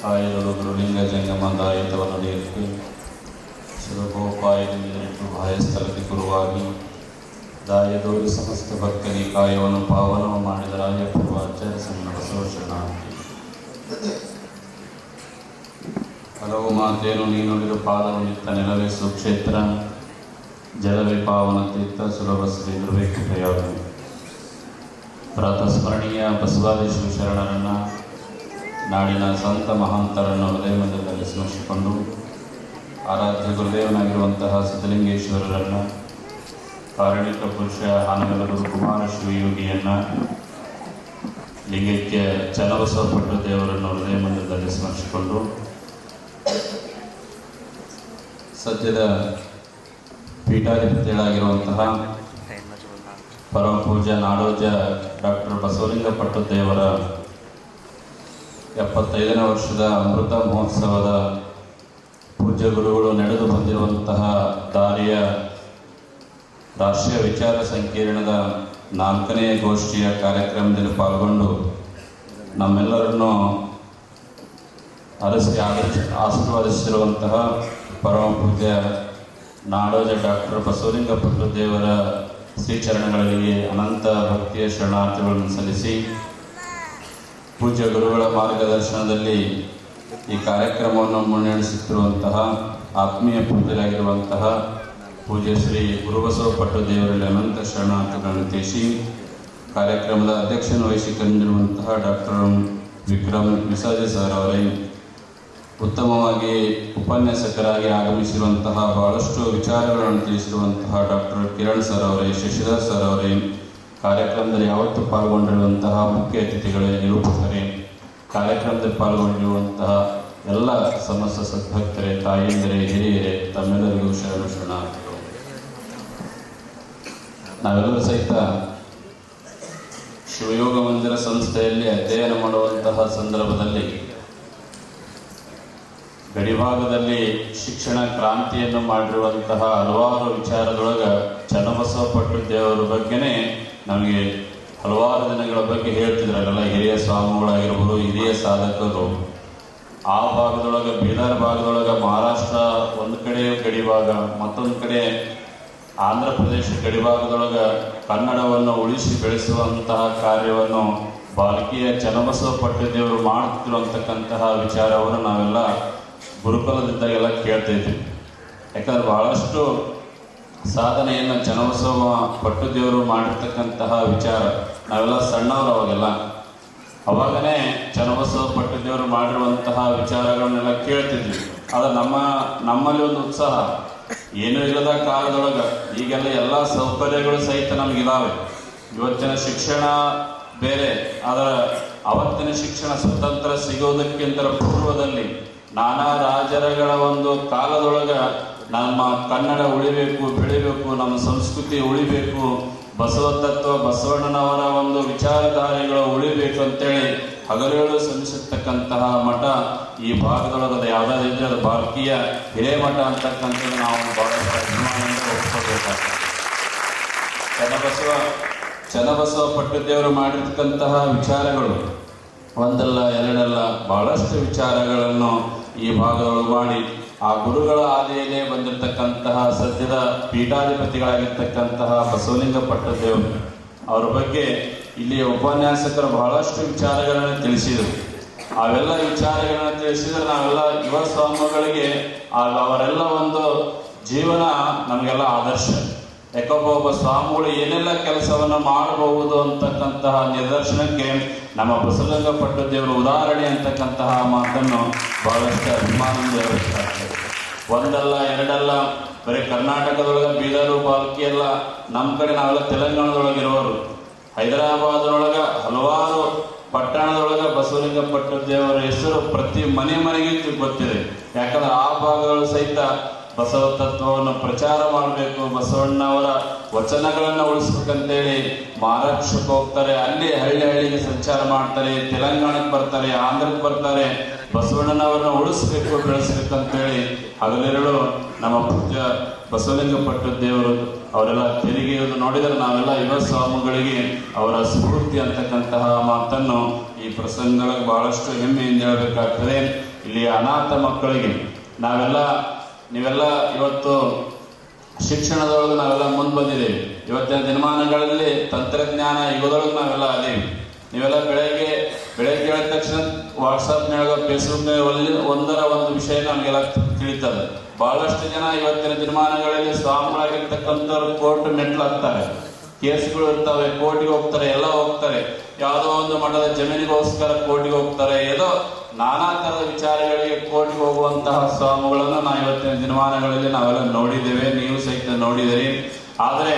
ಆಯದೊಳು ಗುರುಲಿಂಗ ಜಂಗಮದಾಯಿತವನ್ನು ನೀರಿಟ್ಟು ಸುಲಭೋಪಾಯದಿಂದಿಟ್ಟು ಬಾಹ್ಯಸ್ಥಳಕ್ಕೆ ಗುರುವಾಗಿ ದಾಯದೋರಿ ಸಮಸ್ತ ಭಕ್ತನಿ ಕಾಯವನ್ನು ಪಾವನವು ಮಾಡಿದ ರಾಯ ಪೂರ್ವಾಚಾರ್ಯ ಬಸವಶರಣ. ಹಲವು ಮಾತೇನು ನೀನುಳಿದು ಪಾದವು ನಿತ್ತ ನೆಲವೇ ಸುಕ್ಷೇತ್ರ ಜಲವೇ ಪಾವನ ತೀರ್ಥ ಸುಲಭ ಶ್ರೀ ನಿರ್ವೇಕ್ಷತೆಯಾಗ ಪ್ರಾತಸ್ಮರಣೀಯ ಬಸವಾದೇಶ್ವರ ಶರಣರನ್ನು ನಾಡಿನ ಸಂತ ಮಹಾಂತರನ್ನು ಹೃದಯ ಮಂದಿರದಲ್ಲಿ ಸ್ಮರಿಸಿಕೊಂಡು ಆರಾಧ್ಯ ಗುರುದೇವನಾಗಿರುವಂತಹ ಸಿದ್ಧಲಿಂಗೇಶ್ವರರನ್ನು, ಕಾರಣಿಕ ಪುರುಷ ಹಾನಗಲೂರು ಕುಮಾರ ಶಿವಯೋಗಿಯನ್ನು, ಲಿಂಗೈಕ್ಯ ಚನ್ನಬಸವ ಪಟ್ಟು ದೇವರನ್ನು ಹೃದಯ ಮಂದಿರದಲ್ಲಿ ಸ್ಮರಿಸಿಕೊಂಡು ಸದ್ಯದ ಪೀಠಾಧಿಪತಿಗಳಾಗಿರುವಂತಹ ಪರಮ ಪೂಜ್ಯ ನಾಡೋಜ ಡಾಕ್ಟರ್ ಬಸವಲಿಂಗ ಪಟ್ಟು ದೇವರ 75ನೇ ವರ್ಷದ ಅಮೃತ ಮಹೋತ್ಸವದ ಪೂಜ್ಯ ಗುರುಗಳು ನಡೆದು ಬಂದಿರುವಂತಹ ದಾರಿಯ ರಾಷ್ಟ್ರೀಯ ವಿಚಾರ ಸಂಕಿರಣದ 4ನೇ ಗೋಷ್ಠಿಯ ಕಾರ್ಯಕ್ರಮದಲ್ಲಿ ಪಾಲ್ಗೊಂಡು ನಮ್ಮೆಲ್ಲರನ್ನು ಆಶೀರ್ವಾದಿಸಿರುವಂತಹ ಪರಮ ಪೂಜ್ಯ ನಾಡೋಜ ಡಾಕ್ಟರ್ ಬಸವಲಿಂಗ ಪಟ್ಟು ದೇವರ ಶ್ರೀಚರಣಗಳಿಗೆ ಅನಂತ ಭಕ್ತಿಯ ಶರಣಾರ್ಥಿಗಳನ್ನು ಸಲ್ಲಿಸಿ, ಪೂಜ್ಯ ಗುರುಗಳ ಮಾರ್ಗದರ್ಶನದಲ್ಲಿ ಈ ಕಾರ್ಯಕ್ರಮವನ್ನು ಮುನ್ನಡೆಸುತ್ತಿರುವಂತಹ ಆತ್ಮೀಯ ಪೂಜ್ಯರಾಗಿರುವಂತಹ ಪೂಜ್ಯ ಶ್ರೀ ಗುರುಬಸವ ಪಟ್ಟು ದೇವರಲ್ಲಿ ಅನಂತ ಶರಣಾರ್ಥಿಗಳನ್ನು ತಿಳಿಸಿ, ಕಾರ್ಯಕ್ರಮದ ಅಧ್ಯಕ್ಷನ ವಹಿಸಿಕೊಂಡಿರುವಂತಹ ಡಾಕ್ಟರ್ ವಿಕ್ರಮ್ ವಿಸಾಜೆ ಸರ್ ಅವರೇ, ಉತ್ತಮವಾಗಿ ಉಪನ್ಯಾಸಕರಾಗಿ ಆಗಮಿಸಿರುವಂತಹ ಬಹಳಷ್ಟು ವಿಚಾರಗಳನ್ನು ತಿಳಿಸಿರುವಂತಹ ಡಾಕ್ಟರ್ ಕಿರಣ್ ಸರ್ ಅವರೇ, ಶಶಿಧರ್ ಸರ್ ಅವರೇ, ಕಾರ್ಯಕ್ರಮದಲ್ಲಿ ಯಾವತ್ತೂ ಪಾಲ್ಗೊಂಡಿರುವಂತಹ ಮುಖ್ಯ ಅತಿಥಿಗಳೇ, ನಿರೂಪಕರೇ, ಕಾರ್ಯಕ್ರಮದಲ್ಲಿ ಪಾಲ್ಗೊಂಡಿರುವಂತಹ ಎಲ್ಲ ಸಮಸ್ತ ಸದ್ಭಕ್ತರೇ, ತಾಯಂದಿರೇ, ಹಿರಿಯರೇ, ತಮ್ಮೆಲ್ಲರಿಗೂ ಶರಣಾರ್ಥಿಗಳು. ನಾವೆಲ್ಲರೂ ಸಹಿತ ಶಿವಯೋಗ ಮಂದಿರ ಸಂಸ್ಥೆಯಲ್ಲಿ ಅಧ್ಯಯನ ಮಾಡುವಂತಹ ಸಂದರ್ಭದಲ್ಲಿ ಗಡಿಭಾಗದಲ್ಲಿ ಶಿಕ್ಷಣ ಕ್ರಾಂತಿಯನ್ನು ಮಾಡಿರುವಂತಹ ಹಲವಾರು ವಿಚಾರದೊಳಗೆ ಚನ್ನಬಸವ ಪಟ್ಟು ದೇವರ ಬಗ್ಗೆನೇ ನಮಗೆ ಹಲವಾರು ದಿನಗಳ ಬಗ್ಗೆ ಹೇಳ್ತಿದ್ರಲ್ಲ, ಹಿರಿಯ ಸ್ವಾಮಿಗಳಾಗಿರ್ಬೋದು, ಹಿರಿಯ ಸಾಧಕರು. ಆ ಭಾಗದೊಳಗೆ ಬೀದರ್ ಭಾಗದೊಳಗೆ ಮಹಾರಾಷ್ಟ್ರ ಒಂದು ಕಡೆ ಗಡಿಭಾಗ, ಮತ್ತೊಂದು ಕಡೆ ಆಂಧ್ರ ಪ್ರದೇಶ ಗಡಿಭಾಗದೊಳಗೆ ಕನ್ನಡವನ್ನು ಉಳಿಸಿ ಬೆಳೆಸುವಂತಹ ಕಾರ್ಯವನ್ನು ಬಾಲ್ಕಿಯ ಚನ್ನಬಸವ ಪಟ್ಟು ದೇವರು ಮಾಡ್ತಿರುವಂತಕ್ಕಂತಹ ವಿಚಾರವನ್ನು ನಾವೆಲ್ಲ ಗುರುಕುಲದಿಂದಾಗೆಲ್ಲ ಕೇಳ್ತಾ ಇದ್ವಿ. ಯಾಕಂದ್ರೆ ಬಹಳಷ್ಟು ಸಾಧನೆಯನ್ನು ಚನ್ನಬಸವ ಪಟ್ಟು ದೇವರು ಮಾಡಿರ್ತಕ್ಕಂತಹ ವಿಚಾರ ನಾವೆಲ್ಲ ಸಣ್ಣವರು ಅವಾಗನೇ ಚನ್ನಬಸವ ಪಟ್ಟು ದೇವರು ಮಾಡಿರುವಂತಹ ವಿಚಾರಗಳನ್ನೆಲ್ಲ ಕೇಳ್ತಿದ್ವಿ. ಆದರೆ ನಮ್ಮಲ್ಲಿ ಒಂದು ಉತ್ಸಾಹ ಏನೂ ಇಲ್ಲದ ಕಾಲದೊಳಗೆ ಈಗೆಲ್ಲ ಎಲ್ಲ ಸೌಕರ್ಯಗಳು ಸಹಿತ ನಮಗಿದಾವೆ. ಇವತ್ತಿನ ಶಿಕ್ಷಣ ಬೇರೆ, ಆದರೆ ಅವತ್ತಿನ ಶಿಕ್ಷಣ ಸ್ವತಂತ್ರ ಸಿಗೋದಕ್ಕಿಂತ ಪೂರ್ವದಲ್ಲಿ ನಾನಾ ರಾಜರುಗಳ ಒಂದು ಕಾಲದೊಳಗೆ ನಮ್ಮ ಕನ್ನಡ ಉಳಿಬೇಕು, ಬೆಳಿಬೇಕು, ನಮ್ಮ ಸಂಸ್ಕೃತಿ ಉಳಿಬೇಕು, ಬಸವ ತತ್ವ ಬಸವಣ್ಣನವರ ಒಂದು ವಿಚಾರಧಾರೆಗಳು ಉಳಿಬೇಕು ಅಂತೇಳಿ ಹಗಲೇಳು ಶ್ರಮಿಸಿರ್ತಕ್ಕಂತಹ ಮಠ ಈ ಭಾಗದೊಳಗದ ಯಾವುದಾದ್ರೂ ಅದು ಬಾಲ್ಕಿಯ ಹಿರೇಮಠ ಅಂತಕ್ಕಂಥದ್ದು ನಾವು ಬಹಳಷ್ಟು ಅಭಿಮಾನದಿಂದ ಒಪ್ಕೋಬೇಕಾಗ್ತದೆ. ಚನ್ನಬಸವ ಪಟ್ಟು ದೇವರು ಮಾಡಿರ್ತಕ್ಕಂತಹ ವಿಚಾರಗಳು ಒಂದಲ್ಲ ಎರಡಲ್ಲ ಬಹಳಷ್ಟು ವಿಚಾರಗಳನ್ನು ಈ ಭಾಗದೊಳಗೆ ಮಾಡಿ ಆ ಗುರುಗಳ ಆದಿಯಲ್ಲೇ ಬಂದಿರತಕ್ಕಂತಹ ಸದ್ಯದ ಪೀಠಾಧಿಪತಿಗಳಾಗಿರ್ತಕ್ಕಂತಹ ಬಸವಲಿಂಗ ಪಟ್ಟು ದೇವರು ಅವರ ಬಗ್ಗೆ ಇಲ್ಲಿಯ ಉಪನ್ಯಾಸಕರು ಬಹಳಷ್ಟು ವಿಚಾರಗಳನ್ನು ತಿಳಿಸಿದರು. ಅವೆಲ್ಲ ವಿಚಾರಗಳನ್ನು ತಿಳಿಸಿದರೆ ನಾವೆಲ್ಲ ಯುವ ಸ್ವಾಮಿಗಳಿಗೆ ಅವರೆಲ್ಲ ಒಂದು ಜೀವನ ನಮಗೆಲ್ಲ ಆದರ್ಶ. ಯಾಕೊಬ್ಬ ಸ್ವಾಮಿಗಳು ಏನೆಲ್ಲ ಕೆಲಸವನ್ನು ಮಾಡಬಹುದು ಅಂತಕ್ಕಂತಹ ನಿದರ್ಶನಕ್ಕೆ ನಮ್ಮ ಬಸವಲಿಂಗ ಪಟ್ಟು ದೇವರು ಉದಾಹರಣೆ ಅಂತಕ್ಕಂತಹ ಮಾತನ್ನು ಬಹಳಷ್ಟು ಅಭಿಮಾನದಿಂದ ಹೇಳ್ಬೇಕಾಗ್ತದೆ. ಒಂದಲ್ಲ ಎರಡಲ್ಲ, ಬರೀ ಕರ್ನಾಟಕದೊಳಗೆ ಬೀದರು ಬಾಲ್ಕಿ ಎಲ್ಲ ನಮ್ಮ ಕಡೆ ನಾವೆಲ್ಲ ತೆಲಂಗಾಣದೊಳಗಿರುವರು, ಹೈದರಾಬಾದ್ನೊಳಗೆ ಹಲವಾರು ಪಟ್ಟಣದೊಳಗೆ ಬಸವಲಿಂಗ ಪಟ್ಟು ದೇವರ ಹೆಸರು ಪ್ರತಿ ಮನೆಗೆ ಗೊತ್ತಿದೆ. ಯಾಕಂದ್ರೆ ಆ ಭಾಗಗಳು ಸಹಿತ ಬಸವ ತತ್ವವನ್ನು ಪ್ರಚಾರ ಮಾಡಬೇಕು, ಬಸವಣ್ಣವರ ವಚನಗಳನ್ನು ಉಳಿಸ್ಬೇಕಂತೇಳಿ ಮಹಾರಾಷ್ಟ್ರಕ್ಕೆ ಹೋಗ್ತಾರೆ, ಅಲ್ಲಿ ಹಳ್ಳಿಗೆ ಸಂಚಾರ ಮಾಡ್ತಾರೆ, ತೆಲಂಗಾಣಕ್ಕೆ ಬರ್ತಾರೆ, ಆಂಧ್ರಕ್ಕೆ ಬರ್ತಾರೆ. ಬಸವಣ್ಣನವರನ್ನ ಉಳಿಸ್ಬೇಕು, ಬೆಳೆಸ್ಬೇಕಂತೇಳಿ ಹಗಲಿರಳು ನಮ್ಮ ಪೂಜ್ಯ ಬಸವಲಿಂಗ ಪಟ್ಟು ದೇವರು ಅವರೆಲ್ಲ ತೆರಿಗೆಯನ್ನು ನೋಡಿದರೆ ನಾವೆಲ್ಲ ಯುವ ಸ್ವಾಮಿಗಳಿಗೆ ಅವರ ಸ್ಫೂರ್ತಿ ಅಂತಕ್ಕಂತಹ ಮಾತನ್ನು ಈ ಪ್ರಸಂಗಗಳಿಗೆ ಬಹಳಷ್ಟು ಹೆಮ್ಮೆಯಿಂದ ಹೇಳಬೇಕಾಗ್ತದೆ. ಇಲ್ಲಿ ಅನಾಥ ಮಕ್ಕಳಿಗೆ ನೀವೆಲ್ಲ ಇವತ್ತು ಶಿಕ್ಷಣದೊಳಗೆ ನಾವೆಲ್ಲ ಮುಂದೆ ಬಂದಿದ್ದೇವೆ. ಇವತ್ತಿನ ದಿನಮಾನಗಳಲ್ಲಿ ತಂತ್ರಜ್ಞಾನ ಯುಗದೊಳಗೆ ನಾವೆಲ್ಲ ಅದೇವಿ. ನೀವೆಲ್ಲ ಬೆಳಗ್ಗೆ ಹೇಳಿದ ತಕ್ಷಣ ವಾಟ್ಸಪ್ನಾಗ ಫೇಸ್ಬುಕ್ನಾಗ ಒಂದರ ಒಂದು ವಿಷಯ ನಮಗೆಲ್ಲ ತಿಳಿತದೆ. ಬಹಳಷ್ಟು ಜನ ಇವತ್ತಿನ ದಿನಮಾನಗಳಲ್ಲಿ ಸ್ವಾಮಿಗಳಾಗಿರ್ತಕ್ಕಂಥವ್ರು ಕೋರ್ಟ್ ಮೆಟ್ಲು ಹಾಕ್ತಾರೆ, ಕೇಸ್ಗಳು ಇರ್ತವೆ, ಕೋರ್ಟಿಗೆ ಹೋಗ್ತಾರೆ, ಎಲ್ಲ ಹೋಗ್ತಾರೆ. ಯಾವುದೋ ಒಂದು ಮಠದ ಜಮೀನಿಗೋಸ್ಕರ ಕೋರ್ಟಿಗೆ ಹೋಗ್ತಾರೆ. ಏನೋ ನಾನಾ ತರದ ವಿಚಾರಗಳಿಗೆ ಕೋರ್ಟಿಗೆ ಹೋಗುವಂತಹ ಸ್ವಾಮಿಗಳನ್ನು ನಾವು ಇವತ್ತಿನ ದಿನಮಾನಗಳಲ್ಲಿ ನಾವೆಲ್ಲ ನೋಡಿದ್ದೇವೆ, ನೀವು ಸಹಿತ ನೋಡಿದಿರಿ. ಆದರೆ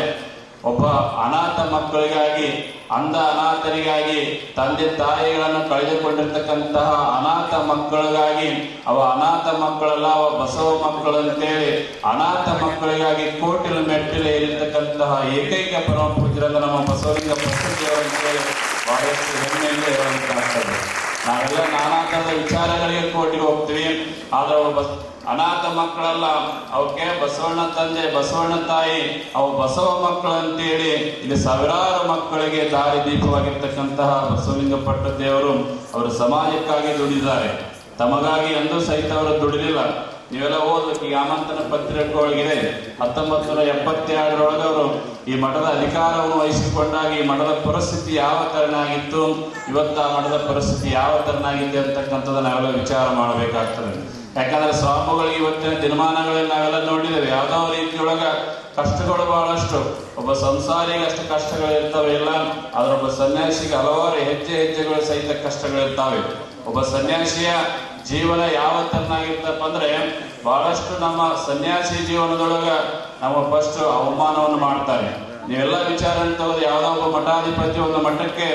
ಒಬ್ಬ ಅನಾಥ ಮಕ್ಕಳಿಗಾಗಿ, ಅಂಧ ಅನಾಥರಿಗಾಗಿ, ತಂದೆ ತಾಯಿಗಳನ್ನು ಕಳೆದುಕೊಂಡಿರ್ತಕ್ಕಂತಹ ಅನಾಥ ಮಕ್ಕಳಿಗಾಗಿ, ಅನಾಥ ಮಕ್ಕಳಲ್ಲ, ಬಸವ ಮಕ್ಕಳು ಅಂತೇಳಿ ಅನಾಥ ಮಕ್ಕಳಿಗಾಗಿ ಕೋಟಿಲ ಮೆಟ್ಟಿಲು ಏರಿರ್ತಕ್ಕಂತಹ ಏಕೈಕ ಪರಮ ಪೂಜ್ಯರಾದ ನಮ್ಮ ಬಸವಲಿಂಗ ಪಟ್ಟದೇವರಂತೇಳಿ ಬಹಳಷ್ಟು ಹೆಮ್ಮೆಯಿಂದ ಹೇಳುವಂತಾಗ್ತದೆ. ನಾವೆಲ್ಲ ನಾನಾ ತರದ ವಿಚಾರಗಳಿಗೆ ಕೋರ್ಟಿಗೆ ಹೋಗ್ತೀವಿ, ಆದ್ರೆ ಅನಾಥ ಮಕ್ಕಳಲ್ಲ, ಅವಕ್ಕೆ ಬಸವಣ್ಣ ತಂದೆ, ಬಸವಣ್ಣ ತಾಯಿ, ಅವು ಬಸವ ಮಕ್ಕಳು ಅಂತೇಳಿ ಇಲ್ಲಿ ಸಾವಿರಾರು ಮಕ್ಕಳಿಗೆ ದಾರಿ ದೀಪವಾಗಿರ್ತಕ್ಕಂತಹ ಬಸವಲಿಂಗ ಪಟ್ಟದೇವರು ಅವರು ಸಮಾಜಕ್ಕಾಗಿ ದುಡಿದಿದ್ದಾರೆ. ತಮಗಾಗಿ ಎಂದೂ ಸಹಿತ ಅವರು ದುಡಿಲಿಲ್ಲ. ನೀವೆಲ್ಲ ಓದ್ಬೇಕು, ಈ ಆಮಂತ್ರಣ ಪತ್ರಿಕೆ ಒಳಗಿದೆ. 1972 ಅವರು ಈ ಮಠದ ಅಧಿಕಾರವನ್ನು ವಹಿಸಿಕೊಂಡಾಗ ಈ ಮಠದ ಪರಿಸ್ಥಿತಿ ಯಾವ ತರನಾಗಿತ್ತು, ಇವತ್ತು ಆ ಮಠದ ಪರಿಸ್ಥಿತಿ ಯಾವ ತರನಾಗಿದೆ ಅಂತಕ್ಕಂಥದ್ದು ನಾವೆಲ್ಲ ವಿಚಾರ ಮಾಡಬೇಕಾಗ್ತದೆ. ಯಾಕಂದ್ರೆ ಸ್ವಾಮಿಗಳಿಗೆ ಇವತ್ತಿನ ದಿನಮಾನಗಳಲ್ಲಿ ನಾವೆಲ್ಲ ನೋಡಿದ್ದೇವೆ, ಯಾವುದೋ ರೀತಿಯೊಳಗ ಕಷ್ಟಗಳು ಬಹಳಷ್ಟು. ಒಬ್ಬ ಸಂಸಾರಿಗೆ ಅಷ್ಟು ಕಷ್ಟಗಳು ಇರ್ತವೆ ಇಲ್ಲ, ಆದ್ರೆ ಒಬ್ಬ ಸನ್ಯಾಸಿಗೆ ಹಲವಾರು ಹೆಜ್ಜೆಗಳು ಸಹಿತ ಕಷ್ಟಗಳಿರ್ತಾವೆ. ಒಬ್ಬ ಸನ್ಯಾಸಿಯ ಜೀವನ ಯಾವ ತರನಾಗಿರ್ತಪ್ಪ ಅಂದ್ರೆ, ಬಹಳಷ್ಟು ನಮ್ಮ ಸನ್ಯಾಸಿ ಜೀವನದೊಳಗ ನಮ್ಮ ಫಸ್ಟ್ ಅವಮಾನವನ್ನು ಮಾಡ್ತಾರೆ. ನೀವೆಲ್ಲ ವಿಚಾರ ತಗೋದು, ಯಾವುದೋ ಒಬ್ಬ ಮಠಾಧಿಪತಿ ಒಂದು ಮಠಕ್ಕೆ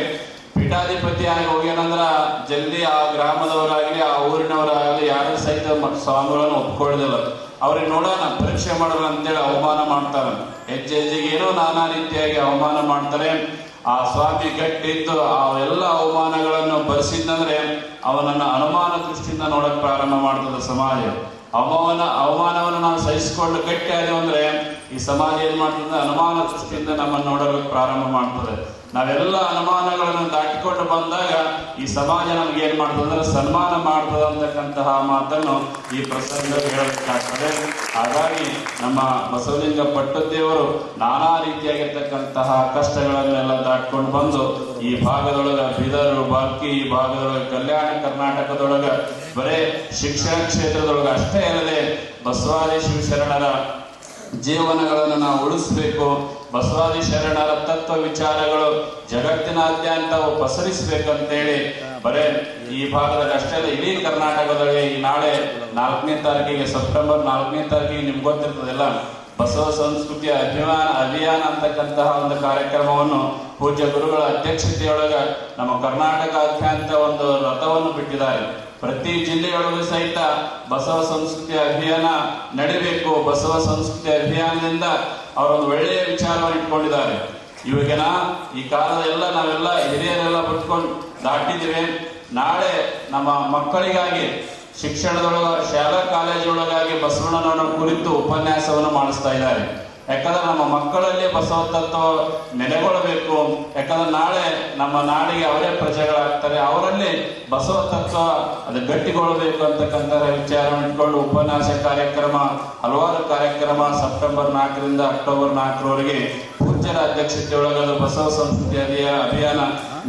ಪೀಠಾಧಿಪತಿ ಆಗಿ ಹೋಗ್ಯಾನಂದ್ರ ಜಲ್ದಿ ಆ ಗ್ರಾಮದವರಾಗಲಿ, ಆ ಊರಿನವರಾಗಲಿ ಯಾರು ಸಹಿತ ಸ್ವಾಮಿಗಳನ್ನು ಒಪ್ಕೊಳ್ಳೋದಿಲ್ಲ. ಅವ್ರಿಗೆ ನೋಡೋಣ, ಪರೀಕ್ಷೆ ಮಾಡೋಣ ಅಂತೇಳಿ ಅವಮಾನ ಮಾಡ್ತಾರೆ. ಹೆಜ್ಜೆಗೆ ಏನೋ ನಾನಾ ರೀತಿಯಾಗಿ ಅವಮಾನ ಮಾಡ್ತಾರೆ. ಆ ಸ್ವಾಮಿ ಗಟ್ಟಿದ್ದು ಆ ಎಲ್ಲ ಅವಮಾನಗಳನ್ನು ಭರಿಸಿದ್ದಂದ್ರೆ ಅವನನ್ನ ಅನುಮಾನ ದೃಷ್ಟಿಯಿಂದ ನೋಡಕ್ ಪ್ರಾರಂಭ ಮಾಡ್ತದೆ ಸಮಾಜ. ಅವಮಾನವನ್ನು ನಾವು ಸಹಿಸಿಕೊಂಡು ಗಟ್ಟಿ ಆದೆವು ಅಂದ್ರೆ ಈ ಸಮಾಜ ಏನ್ ಮಾಡ್ತದೆ, ಅನುಮಾನ ದೃಷ್ಟಿಯಿಂದ ನಮ್ಮನ್ನು ನೋಡಲು ಪ್ರಾರಂಭ ಮಾಡ್ತದೆ. ನಾವೆಲ್ಲ ಅನುಮಾನಗಳನ್ನು ದಾಟಿಕೊಂಡು ಬಂದಾಗ ಈ ಸಮಾಜ ನಮ್ಗೆ ಏನ್ ಮಾಡ್ತದೆ ಅಂದ್ರೆ ಸನ್ಮಾನ ಮಾಡ್ತದೆ ಅಂತಕ್ಕಂತಹ ಮಾತನ್ನು ಈ ಪ್ರಸಂಗ ಹೇಳಬೇಕಾಗ್ತದೆ. ಹಾಗಾಗಿ ನಮ್ಮ ಬಸವಲಿಂಗ ಪಟ್ಟದೇವರು ನಾನಾ ರೀತಿಯಾಗಿರ್ತಕ್ಕಂತಹ ಕಷ್ಟಗಳನ್ನೆಲ್ಲ ದಾಟ್ಕೊಂಡು ಬಂದು ಈ ಭಾಗದೊಳಗ ಬೀದರ್, ಬಾಲ್ಕಿ, ಈ ಭಾಗದೊಳಗ ಕಲ್ಯಾಣ ಕರ್ನಾಟಕದೊಳಗ ಬರೇ ಶಿಕ್ಷಣ ಕ್ಷೇತ್ರದೊಳಗ ಅಷ್ಟೇ ಅಲ್ಲದೆ ಬಸವಾದಿ ಶಿವಶರಣರ ಜೀವನಗಳನ್ನು ನಾವು ಉಳಿಸ್ಬೇಕು. ಬಸವಾದಿ ಶರಣರ ತತ್ವ ವಿಚಾರಗಳು ಜಗತ್ತಿನಾದ್ಯಂತ ಪಸರಿಸಬೇಕಂತೇಳಿ ಬರೇ ಈ ಭಾಗದಲ್ಲಿ ಅಷ್ಟೇ ಅಲ್ಲ, ಇಡೀ ಕರ್ನಾಟಕದಲ್ಲಿ ಈ ನಾಳೆ 4ನೇ ತಾರೀಕಿಗೆ, ಸೆಪ್ಟೆಂಬರ್ 4ನೇ ತಾರೀಕಿಗೆ ನಿಮ್ಗೆ ಗೊತ್ತಿರ್ತದೆಲ್ಲ, ಬಸವ ಸಂಸ್ಕೃತಿಯ ಅಭಿಯಾನ ಅಂತಕ್ಕಂತಹ ಒಂದು ಕಾರ್ಯಕ್ರಮವನ್ನು ಪೂಜ್ಯ ಗುರುಗಳ ಅಧ್ಯಕ್ಷತೆಯೊಳಗ ನಮ್ಮ ಕರ್ನಾಟಕಾದ್ಯಂತ ಒಂದು ರಥವನ್ನು ಬಿಟ್ಟಿದ್ದಾರೆ. ಪ್ರತಿ ಜಿಲ್ಲೆಯೊಳಗೂ ಸಹಿತ ಬಸವ ಸಂಸ್ಕೃತಿ ಅಭಿಯಾನ ನಡಿಬೇಕು. ಬಸವ ಸಂಸ್ಕೃತಿ ಅಭಿಯಾನದಿಂದ ಅವರೊಂದು ಒಳ್ಳೆಯ ವಿಚಾರವನ್ನು ಇಟ್ಕೊಂಡಿದ್ದಾರೆ. ಇವಾಗಿನ ಈ ಕಾಲದೆಲ್ಲ ನಾವೆಲ್ಲ ಹಿರಿಯರೆಲ್ಲ ಬದುಕೊಂಡು ದಾಟಿದ್ದೇವೆ. ನಾಳೆ ನಮ್ಮ ಮಕ್ಕಳಿಗಾಗಿ ಶಿಕ್ಷಣದೊಳಗ, ಶಾಲಾ ಕಾಲೇಜೊಳಗಾಗಿ ಬಸವಣ್ಣನವರ ಕುರಿತು ಉಪನ್ಯಾಸವನ್ನು ಮಾಡಿಸ್ತಾ ಇದ್ದಾರೆ. ಯಾಕಂದ್ರೆ ನಮ್ಮ ಮಕ್ಕಳಲ್ಲಿ ಬಸವ ತತ್ವ ನೆಲೆಗೊಳ್ಳಬೇಕು. ಯಾಕಂದ್ರೆ ನಾಳೆ ನಮ್ಮ ನಾಡಿಗೆ ಅವರೇ ಪ್ರಜೆಗಳಾಗ್ತಾರೆ, ಅವರಲ್ಲಿ ಬಸವ ತತ್ವ ಅದು ಗಟ್ಟಿಗೊಳ್ಳಬೇಕು ಅಂತಕ್ಕಂಥ ವಿಚಾರವನ್ನು ಇಟ್ಕೊಂಡು ಉಪನ್ಯಾಸ ಕಾರ್ಯಕ್ರಮ, ಹಲವಾರು ಕಾರ್ಯಕ್ರಮ ಸೆಪ್ಟೆಂಬರ್ 4ರಿಂದ ಅಕ್ಟೋಬರ್ 4ರವರೆಗೆ ಪೂಜ್ಯರ ಅಧ್ಯಕ್ಷತೆಯೊಳಗದು ಬಸವ ಸಂಸ್ಕೃತಿ ಅಭಿಯಾನ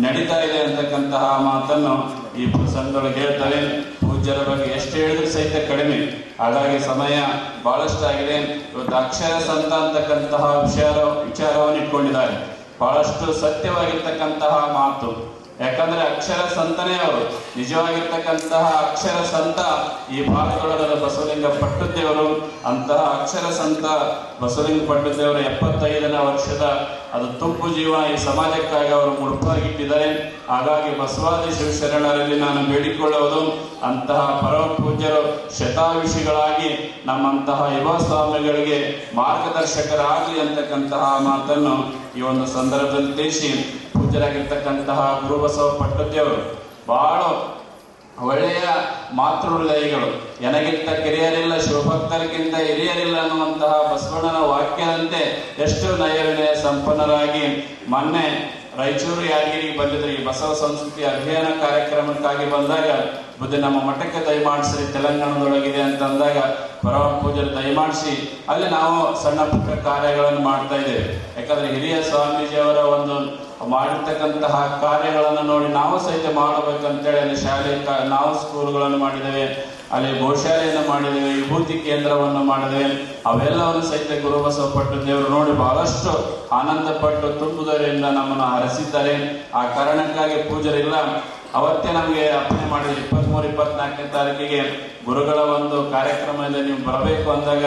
ನಡೀತಾ ಇದೆ ಅಂತಕ್ಕಂತಹ ಮಾತನ್ನು ಈ ಪ್ರಸಂಗದೊಳಗೆ ಹೇಳ್ತಾರೆ. ಪೂಜ್ಯರ ಬಗ್ಗೆ ಎಷ್ಟು ಹೇಳಿದ್ರು ಸಹಿತ ಕಡಿಮೆ, ಹಾಗಾಗಿ ಸಮಯ ಬಹಳಷ್ಟು ಆಗಿದೆ. ಇವತ್ತು ಅಕ್ಷರ ಸಂತ ಅಂತಕ್ಕಂತಹ ವಿಚಾರವನ್ನು ಇಟ್ಕೊಂಡಿದ್ದಾರೆ. ಬಹಳಷ್ಟು ಸತ್ಯವಾಗಿರ್ತಕ್ಕಂತಹ ಮಾತು. ಯಾಕಂದ್ರೆ ಅಕ್ಷರ ಸಂತನೇ ಅವರು, ನಿಜವಾಗಿರ್ತಕ್ಕಂತಹ ಅಕ್ಷರ ಸಂತ ಈ ಭಾಗದೊಳಗದ ಬಸವಲಿಂಗ ಪಟ್ಟದೇವರು. ಅಂತಹ ಅಕ್ಷರ ಸಂತ ಬಸವಲಿಂಗ ಪಟ್ಟದೇವರ 75ನೇ ವರ್ಷದ ಅದು ತುಂಬು ಜೀವನ ಈ ಸಮಾಜಕ್ಕಾಗಿ ಅವರು ಮುಡುಪಾಗಿಟ್ಟಿದ್ದಾರೆ. ಹಾಗಾಗಿ ಬಸವಾದಿ ಶಿವಶರಣರಲ್ಲಿ ನಾನು ಬೇಡಿಕೊಳ್ಳುವುದು, ಅಂತಹ ಪರಮ ಪೂಜ್ಯರು ಶತಾಯುಷಿಗಳಾಗಿ ನಮ್ಮಂತಹ ಯುವ ಸ್ವಾಮಿಗಳಿಗೆ ಮಾರ್ಗದರ್ಶಕರಾಗಲಿ ಅಂತಕ್ಕಂತಹ ಮಾತನ್ನು ಈ ಒಂದು ಸಂದರ್ಭದಲ್ಲಿ ತಿಳಿಸಿ, ಪೂಜ್ಯರಾಗಿರ್ತಕ್ಕಂತಹ ಗುರು ಬಸವ ಪಟ್ಟದೇವರು ಬಹಳ ಒಳ್ಳೆಯ ಮಾತೃ ಹೃದಯಿಗಳು. ನನಗಿಂತ ಕಿರಿಯರಿಲ್ಲ, ಶಿವಭಕ್ತರಿಗಿಂತ ಹಿರಿಯರಿಲ್ಲ ಅನ್ನುವಂತಹ ಬಸವಣ್ಣನ ವಾಕ್ಯದಂತೆ ಎಷ್ಟು ನಯವಿನಯ ಸಂಪನ್ನರಾಗಿ ಮೊನ್ನೆ ರಾಯಚೂರು ಯಾದಗಿರಿಗೆ ಬಂದಿದ್ರು. ಈ ಬಸವ ಸಂಸ್ಕೃತಿ ಅಧ್ಯಯನ ಕಾರ್ಯಕ್ರಮಕ್ಕಾಗಿ ಬಂದಾಗ ಬುದ್ಧಿ ನಮ್ಮ ಮಠಕ್ಕೆ ದಯಮಾಡಿಸಿ ತೆಲಂಗಾಣದೊಳಗಿದೆ ಅಂತ ಅಂದಾಗ ಪರಮ ಪೂಜೆಯಲ್ಲಿ ದಯಮಾಡಿಸಿ ಅಲ್ಲಿ ನಾವು ಸಣ್ಣ ಪುಟ್ಟ ಕಾರ್ಯಗಳನ್ನು ಮಾಡ್ತಾ ಇದ್ದೇವೆ. ಯಾಕಂದ್ರೆ ಹಿರಿಯ ಸ್ವಾಮೀಜಿಯವರ ಒಂದು ಮಾಡಿರ್ತಕ್ಕಂತಹ ಕಾರ್ಯಗಳನ್ನು ನೋಡಿ ನಾವು ಸಹಿತ ಮಾಡಬೇಕಂತೇಳಿ ಅಲ್ಲಿ ಶಾಲೆ ನಾವು ಸ್ಕೂಲ್ಗಳನ್ನು ಮಾಡಿದ್ದೇವೆ, ಅಲ್ಲಿ ಗೋಶಾಲೆಯನ್ನು ಮಾಡಿದ್ದೇವೆ, ವಿಭೂತಿ ಕೇಂದ್ರವನ್ನು ಮಾಡಿದ್ದೇವೆ. ಅವೆಲ್ಲವನ್ನು ಸಹಿತ ಗುರುಬಸವ ಪಟ್ಟು ದೇವರು ನೋಡಿ ಬಹಳಷ್ಟು ಆನಂದ ಪಟ್ಟು ತುಂಬುದರಿಂದ ನಮ್ಮನ್ನು ಹರಸಿದ್ದಾರೆ. ಆ ಕಾರಣಕ್ಕಾಗಿ ಪೂಜರಿಲ್ಲ ಅವತ್ತೇ ನಮಗೆ ಅರ್ಪಣೆ ಮಾಡಿದ್ರು 23-24ನೇ ತಾರೀಕಿಗೆ ಗುರುಗಳ ಒಂದು ಕಾರ್ಯಕ್ರಮದಲ್ಲಿ ನೀವು ಬರಬೇಕು ಅಂದಾಗ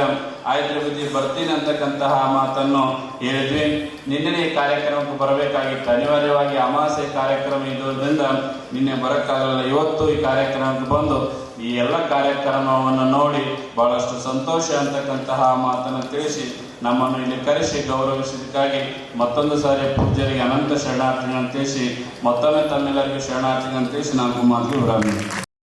ಆಯ್ತು ಬುದ್ಧಿ ಬರ್ತೀನಿ ಅಂತಕ್ಕಂತಹ ಮಾತನ್ನು ಹೇಳಿದ್ವಿ. ನಿನ್ನೆ ಈ ಕಾರ್ಯಕ್ರಮಕ್ಕೆ ಬರಬೇಕಾಗಿತ್ತು, ಅನಿವಾರ್ಯವಾಗಿ ಅಮಾವಾಸ್ಯೆ ಕಾರ್ಯಕ್ರಮ ಇರೋದ್ರಿಂದ ನಿನ್ನೆ ಬರೋಕ್ಕಾಗಲ್ಲ. ಇವತ್ತು ಈ ಕಾರ್ಯಕ್ರಮಕ್ಕೆ ಬಂದು ಈ ಎಲ್ಲ ಕಾರ್ಯಕ್ರಮವನ್ನು ನೋಡಿ ಬಹಳಷ್ಟು ಸಂತೋಷ ಅಂತಕ್ಕಂತಹ ಮಾತನ್ನು ತಿಳಿಸಿ ನಮ್ಮನ್ನು ಇಲ್ಲಿ ಕರೆಸಿ ಗೌರವಿಸಿದ್ದಕ್ಕಾಗಿ ಮತ್ತೊಂದು ಸಾರಿ ಪೂಜ್ಯರಿಗೆ ಅನಂತ ಶರಣಾರ್ಥಿಗಳನ್ನು ತಿಳಿಸಿ ಮತ್ತೊಮ್ಮೆ ತಮ್ಮೆಲ್ಲರಿಗೂ ಶರಣಾರ್ಥಿಗಳನ್ನು ತಿಳಿಸಿ ನಾನು ಮಾತು ವಿರಾಮ.